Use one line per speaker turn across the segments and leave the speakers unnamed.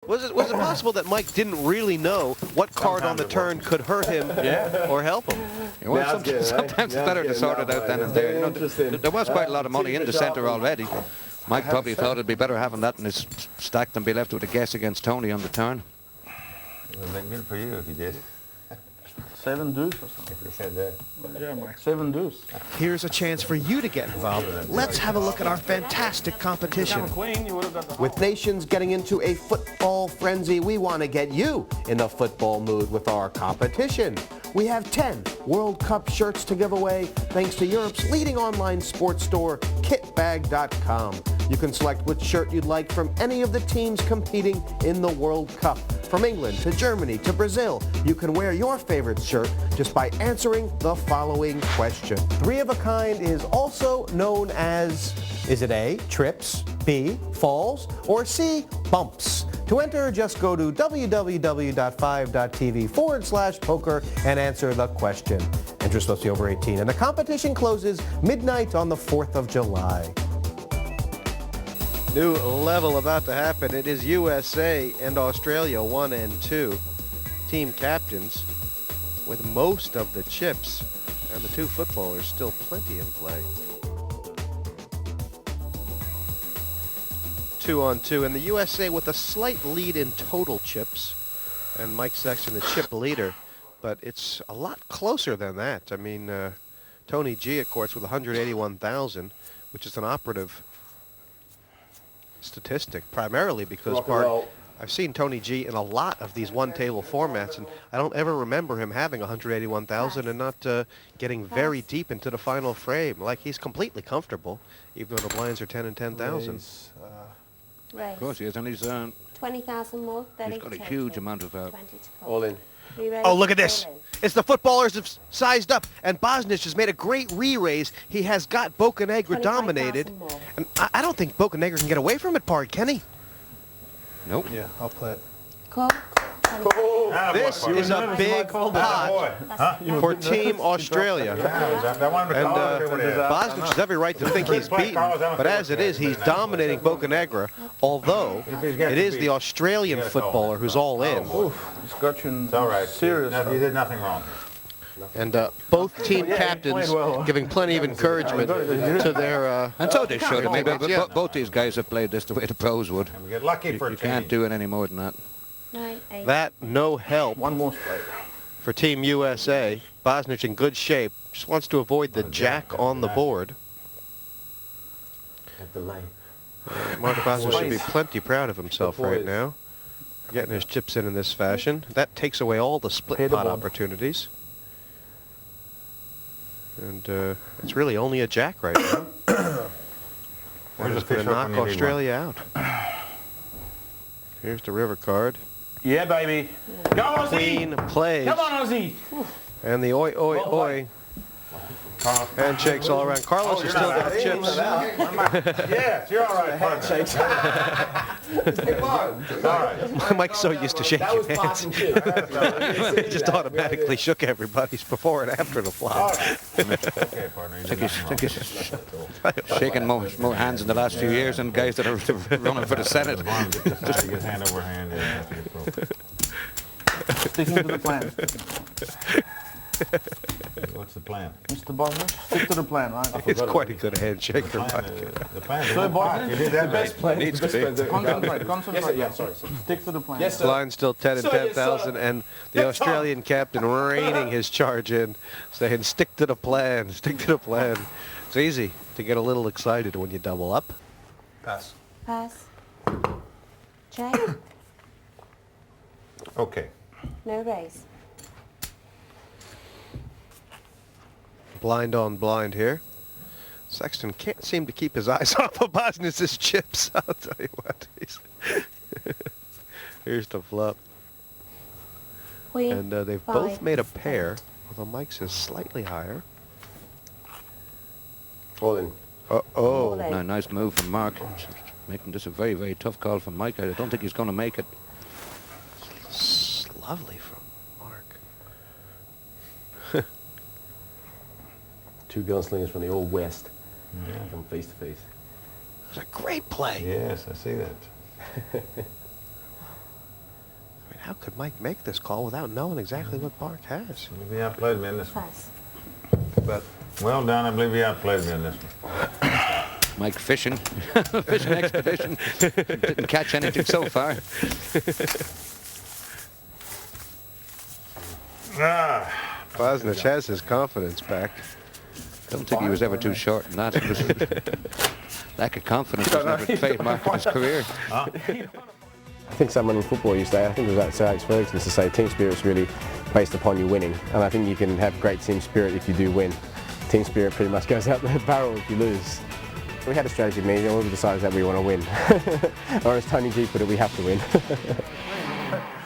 Was it possible that Mike didn't really know what card on the turn could hurt him or help him?
Well, sometimes it's better to sort it out then and there. You know, there was quite a lot of money in the centre already. Mike probably thought it'd be better having that in his stack than be left with a guess against Tony on the turn.
It would have been good for you if you did.
7 deuce or something.
If you said that.
Yeah, Mike. 7 deuce.
Here's a chance for you to get involved. Let's have a look at our fantastic competition.
Queen, you would have got the
With nations getting into a football frenzy, we want to get you in the football mood with our competition. We have 10 World Cup shirts to give away thanks to Europe's leading online sports store, kitbag.com. You can select which shirt you'd like from any of the teams competing in the World Cup. From England to Germany to Brazil, you can wear your favorite shirt just by answering the following question. Three of a kind is also known as, is it A, trips, B, falls, or C, bumps? To enter, just go to www.5.tv/poker and answer the question. Entries must be over 18, and the competition closes midnight on the 4th of July.
New level about to happen. It is USA and Australia 1 and 2. Team captains with most of the chips, and the two footballers still plenty in play. 2 on 2, and the USA with a slight lead in total chips, and Mike Sexton the chip leader, but it's a lot closer than that. I mean, Tony G, of course, with 181,000, which is an operative statistic, primarily because I've seen Tony G in a lot of these one-table formats, and I don't ever remember him having 181,000 and not getting very deep into the final frame. Like, he's completely comfortable, even though the blinds are 10 and 10,000.
Of course he is, and he's
20,000 more.
he's got a huge amount of
All in.
Oh, look at this. It's the footballers have sized up, and Bosnich has made a great re-raise. He has got Bocanegra dominated, and I don't think Bocanegra can get away from it, Bart, can he?
Nope.
Yeah, I'll play it.
Call.
This is a big pot for Team Australia. And Bosnich has every right to think he's beaten, but as it is, he's dominating Bocanegra, although it is the Australian footballer who's all in.
He's got you in
It's all right.
serious.
You did nothing wrong.
And both team captains giving plenty of encouragement to their...
And so they should. I mean,
yeah.
both these guys have played this the way the pros would.
And we get lucky for a
You can't do it any more than that.
9, 8.
That no help
One more strike.
for Team USA. Bosnich in good shape. Just wants to avoid the jack on the board.
At the line.
Mark Bosnich should be plenty proud of himself right now. Getting his chips in this fashion. That takes away all the split pot opportunities. And it's really only a jack right now. We're just going to knock Australia out. Here's the river card.
Yeah, baby. Go, Ozzy!
Queen plays.
Come on, Ozzy!
And the oi, oi, oi. Handshakes all around. Carlos has still got chips.
Yes, you're all right, partner. All right.
Mike's so used to shaking hands. It just automatically shook everybody's before and after the flop.
Okay, partner. You did nothing wrong.
Shaking more hands in the last few years than guys that are running for the Senate.
Just get hand over hand. Yeah, that's appropriate.
Sticking to the plan.
What's the plan?
Mr. Bosnich, stick to the plan, right?
It's quite a good handshaker, Mike.
The plan.
So, Bosnich,
You did that right.
Needs to be.
Concentrate. Yeah, sorry. Stick to the plan.
Yes, sir.
Line still 10 and 10,000, and the Australian captain reining his charge in, saying, stick to the plan, stick to the plan. It's easy to get a little excited when you double up.
Pass.
Pass. Check.
Okay.
No raise.
Blind on blind here. Sexton can't seem to keep his eyes off of Bosnich's chips. I'll tell you what. Here's the flop.
Queen.
And they've both made a pair, although Mike's is slightly higher.
All in.
Uh-oh.
No, nice move from Mark. Making this a very, very tough call from Mike. I don't think he's going to make it.
It's lovely from Mark.
Two gunslingers from the old West. From face to face.
It's a great play.
Yes, I see that.
how could Mike make this call without knowing exactly what Mark has?
Maybe he outplayed me in this one.
Pass.
But
Well done, I believe he outplayed me in this one.
Mike fishing. Fishing expedition. Didn't catch anything so far.
Bosnich has his confidence back.
Don't think he was ever too short in that. It was lack of confidence was never trademark of his career.
I think someone in football used to, I think it was Sir Alex Ferguson, used to say team spirit's really based upon you winning. And I think you can have great team spirit if you do win. Team spirit pretty much goes out the barrel if you lose. We had a strategy meeting and we decided that we want to win. Or as Tony G put it, we have to win.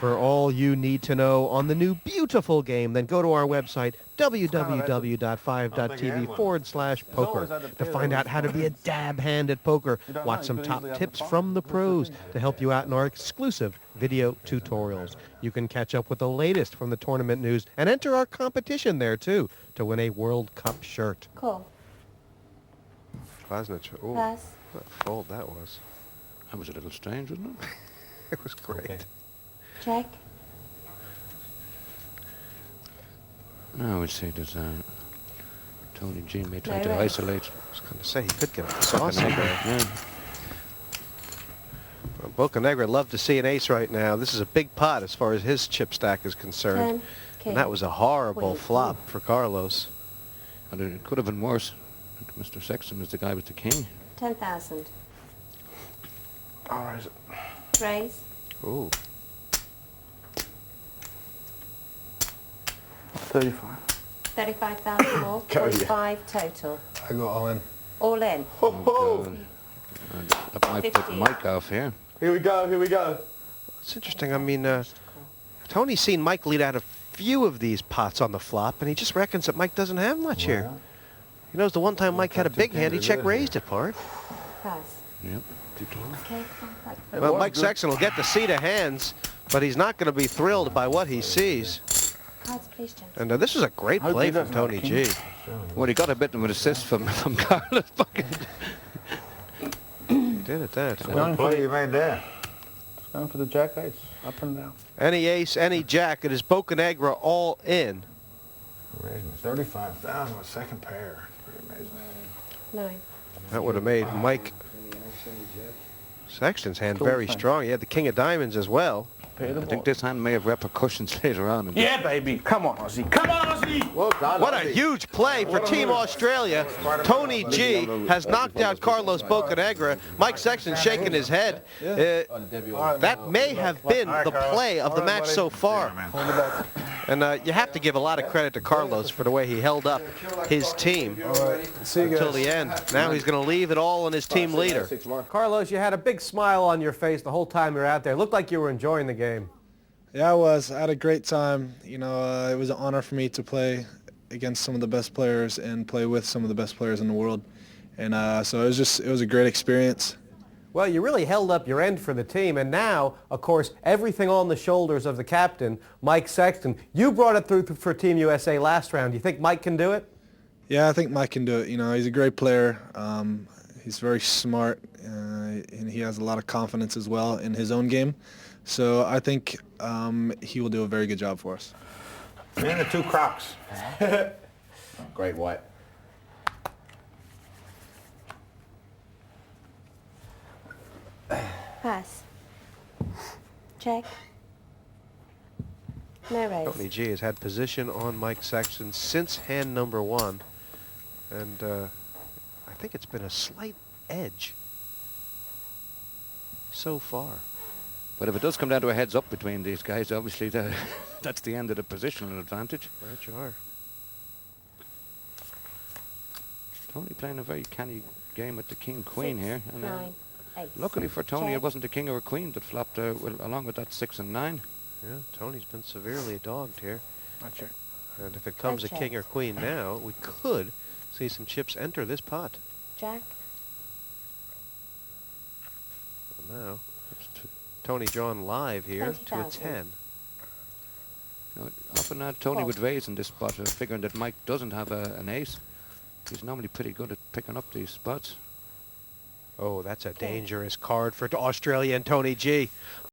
For all you need to know on the new beautiful game, then go to our website, www.5.tv/poker, to find out how to be a dab hand at poker. Watch some top tips from the pros to help you out in our exclusive video tutorials. You can catch up with the latest from the tournament news and enter our competition there, too, to win a World Cup shirt.
Call.
Bosnich, oh,
Pass.
what a fold that was.
That was a little strange, wasn't it?
It was great.
Check.
No, I would say that Tony G may try to
right.
isolate.
I was going to say, he could get a sauce in there.
Yeah.
Well, Bocanegra love to see an ace right now. This is a big pot as far as his chip stack is concerned.
10. King.
And that was a horrible
Queen.
flop for Carlos.
And it could have been worse. Mr. Sexton is the guy with the king.
10,000.
All right.
Raise.
Ooh.
35.
35,000 more. 45 total.
I go all in.
All in.
Oh, God. And that might put
50.
Mike off here.
Here we go, here we go.
It's interesting. I mean, Tony's seen Mike lead out a few of these pots on the flop, and he just reckons that Mike doesn't have much here. He knows the one time Mike had a big hand, he check-raised it, part.
Pass.
Yep.
Okay.
Well, Mike Sexton will get the seat of hands, but he's not going to be thrilled by what he sees.
Cards, please, James.
And this is a great
Hope
play
he
from
doesn't have
Tony
a king.
G.
Well, he got a bit of an assist from Carlos.
He did at that.
What play you made there?
Going for the jack ace. Up and down.
Any ace, any jack, it is Bocanegra all in.
Amazing. 35,000 with second pair. Pretty amazing.
9.
That would have made Mike Sexton's hand very strong. He had the king of diamonds as well.
Pay the
I
ball.
think this hand may have repercussions later on.
Yeah, baby. Come on, Ozzy. Come on, Ozzy.
Well done,
What a huge play for Team Australia. Tony G has knocked out Carlos Bocanegra. Mike Sexton shaking his head. That may have been the play of the match so far. And you have to give a lot of credit to Carlos for the way he held up his team until the end. Now he's going to leave it all on his team leader.
Carlos, you had a big smile on your face the whole time you were out there. Looked like you were enjoying the game.
Yeah, I was. I had a great time. You know, it was an honor for me to play against some of the best players and play with some of the best players in the world. And so it was a great experience.
Well, you really held up your end for the team, and now, of course, everything on the shoulders of the captain, Mike Sexton. You brought it through for Team USA last round. Do you think Mike can do it?
Yeah, I think Mike can do it. You know, he's a great player. He's very smart, and he has a lot of confidence as well in his own game. So I think he will do a very good job for us.
And the 2 Crocs.
Great white.
Pass. Check. No raise.
Tony G has had position on Mike Sexton since hand number 1. And I think it's been a slight edge so far.
But if it does come down to a heads-up between these guys, obviously that's the end of the positional advantage.
Right you are.
Tony playing a very canny game at the king-queen
6,
here. And,
9, 8.
luckily for Tony, it
Check.
wasn't a king or a queen that flopped along with that 6 and 9.
Yeah, Tony's been severely dogged here.
I check.
And if it comes a
check.
king or queen now, we could see some chips enter this pot.
Jack.
Now, Tony drawn live here to a
20,000.
10.
Now, often Tony would raise in this spot, figuring that Mike doesn't have an ace. He's normally pretty good at picking up these spots.
Oh, that's a dangerous card for Australia and Tony G.